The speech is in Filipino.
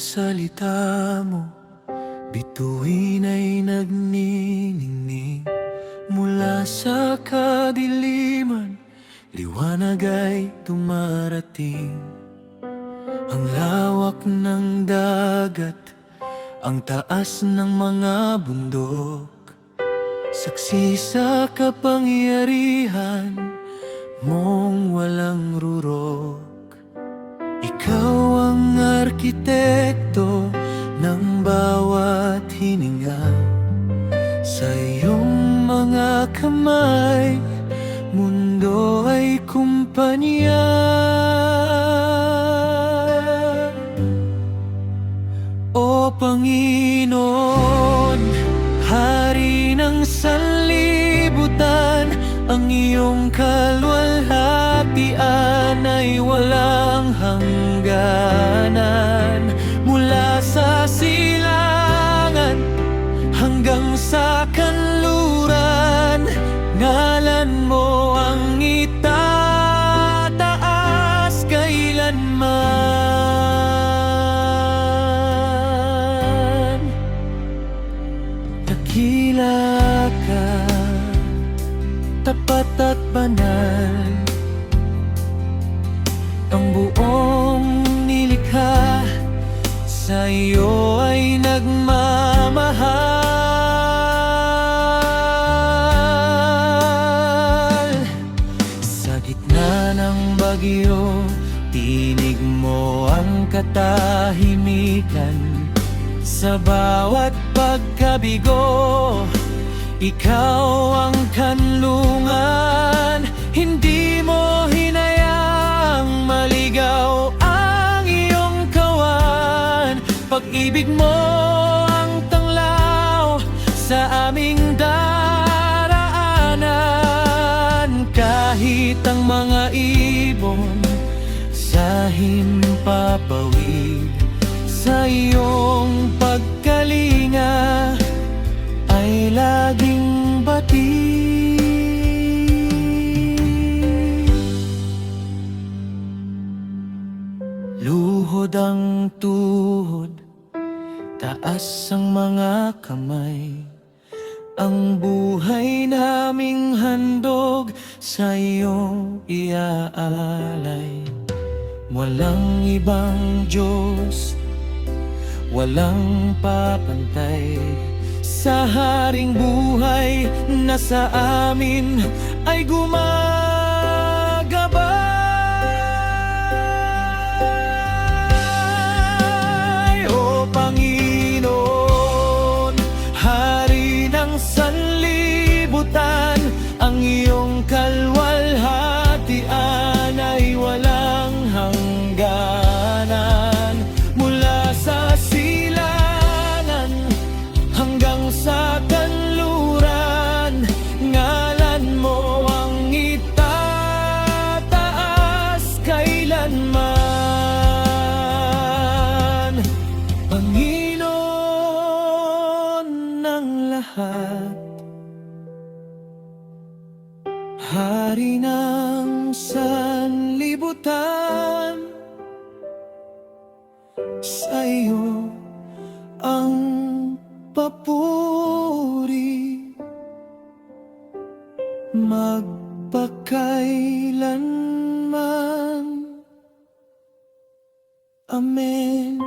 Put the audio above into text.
salita mo, bituin ay nagniningning. Mula sa kadiliman, liwanag ay dumarating. Ang lawak ng dagat, ang taas ng mga bundok, saksi sa kapangyarihan mong walang rurok. Ikaw ang arkitekto ng bawat hininga. Sa iyong mga kamay, mundo ay kumpanya. O Panginoon, Hari ng sanlibutan, ang iyong kalwalhatian ay walang hangganan. Mula sa silangan hanggang sa kanluran, ngalan mo ang itataas kailanman. Dakila ka, tapat at banal, ang buong nilikha sa iyo ay nagmamahal. Sa gitna ng bagyo, tinig mo ang katahimikan. Sa bawat pagkabigo, ikaw ang kanlungan. Hindi mo hinayang maligaw ang iyong kawan. Pag-ibig mo ang tanglaw sa aming daraanan. Kahit ang mga ibon sa himpapawid, sa iyong pagkalinga ay laging batid. Luhod ang tuhod, taas ang mga kamay, ang buhay naming handog sa iyong iaalay. Walang ibang Diyos, walang papantay sa haring buhay na sa amin ay gumagabay. O Panginoon, Hari ng sanlibutan, ang iyong kalwalhatian ay walang hangganan. Mula sa silangan hanggang sa kanluran, ngalan mo ang itataas kailanman. Panginoon ng lahat, Hari ng sanlibutan, sa iyo ang papuri magpakailanman. Amen.